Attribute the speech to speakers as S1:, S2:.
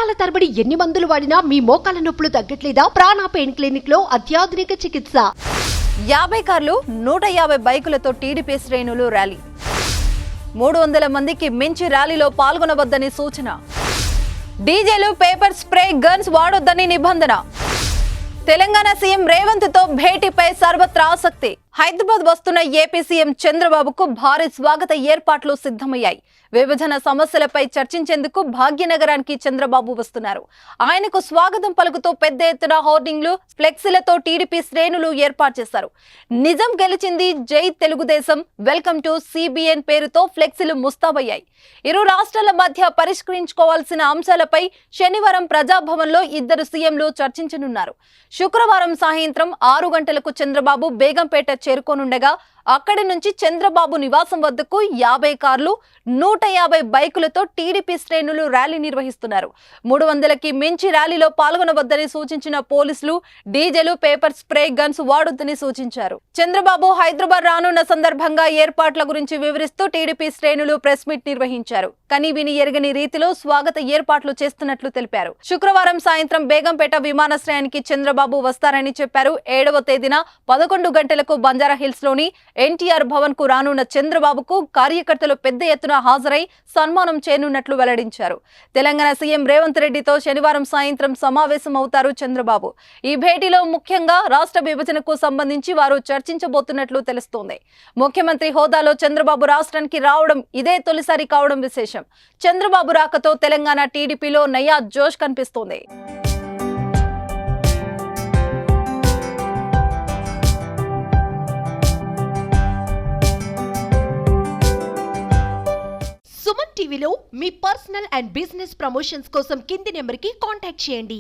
S1: సంవత్సరాల తరబడి ఎన్ని మందులు వాడినా మీ మోకాల నొప్పులు తగ్గట్లేదా? ప్రాణ పెయిన్ క్లినిక్ లో అత్యాధునిక చికిత్స.
S2: 50 కార్లు 150 బైకులతో టీడీపీ శ్రేణులు ర్యాలీ. 300 మందికి మించి ర్యాలీలో పాల్గొనవద్దని సూచన. డీజేలు, పేపర్ స్ప్రే, గన్స్ వాడొద్దని నిబంధన. తెలంగాణ సీఎం రేవంత్ తో భేటీపై సర్వత్రా ఆసక్తి. హైదరాబాద్ వస్తున్న ఏపీ సీఎం చంద్రబాబుకు భారీ స్వాగత ఏర్పాట్లు సిద్ధమయ్యాయి. విభజన సమస్యలపై చర్చించేందుకు భాగ్యనగరానికి చంద్రబాబు వస్తున్నారు. ఆయనకు స్వాగతం పలుకుతూ పెద్ద ఎత్తున హోర్డింగ్లు, ఫ్లెక్సీలతో టీడీపీ శ్రేణులు ఏర్పాటు చేశారు. నిజం గెలిచింది, జై తెలుగుదేశం, వెల్కమ్ టు సిబిఎన్ పేరుతో ఫ్లెక్సీలు ముస్తాబయ్యాయి. ఇరు రాష్ట్రాల మధ్య పరిష్కరించుకోవాల్సిన అంశాలపై శనివారం ప్రజాభవన్లో ఇద్దరు సీఎంలు చర్చించనున్నారు. శుక్రవారం సాయంత్రం 6 గంటలకు చంద్రబాబు బేగంపేట చేరుకోనుండగా అక్కడి నుంచి చంద్రబాబు నివాసం వద్దకు 50 కార్లు, 150 బైకులతో టీడీపీ శ్రేణులు ర్యాలీ నిర్వహిస్తున్నారు. 300కి మించి ర్యాలీలో పాల్గొనవద్దని సూచించిన పోలీసులు డీజేలు, పేపర్ స్ప్రే, గన్స్ వాడొద్దని సూచించారు. చంద్రబాబు హైదరాబాద్ రానున్న సందర్భంగా ఏర్పాట్ల గురించి వివరిస్తూ టీడీపీ శ్రేణులు ప్రెస్ మీట్ నిర్వహించారు. కని విని ఎరగని రీతిలో స్వాగత ఏర్పాట్లు చేస్తున్నట్లు తెలిపారు. శుక్రవారం సాయంత్రం బేగంపేట విమానాశ్రయానికి చంద్రబాబు వస్తారని చెప్పారు. 7వ తేదీన 11 గంటలకు బంజారా హిల్స్ లోని ఎన్టీఆర్ భవన్ కు రానున్న చంద్రబాబుకు కార్యకర్తలు పెద్ద ఎత్తున హాజరై సన్మానం చేయనున్నట్లు వెల్లడించారు. తెలంగాణ సీఎం రేవంత్ రెడ్డితో శనివారం సాయంత్రం సమావేశం అవుతారు చంద్రబాబు. ఈ భేటీలో ముఖ్యంగా రాష్ట్ర విభజనకు సంబంధించి వారు చర్చించబోతున్నట్లు తెలుస్తోంది. ముఖ్యమంత్రి హోదాలో చంద్రబాబు రాష్ట్రానికి రావడం ఇదే తొలిసారి కావడం విశేషం. చంద్రబాబు రాకతో తెలంగాణ టీడీపీలో నయా జోష్ కనిపిస్తోంది.
S1: సుమన్ టీవీలో మీ పర్సనల్ అండ్ బిజినెస్ ప్రమోషన్స్ కోసం కింది నెంబర్కి కాంటాక్ట్ చేయండి.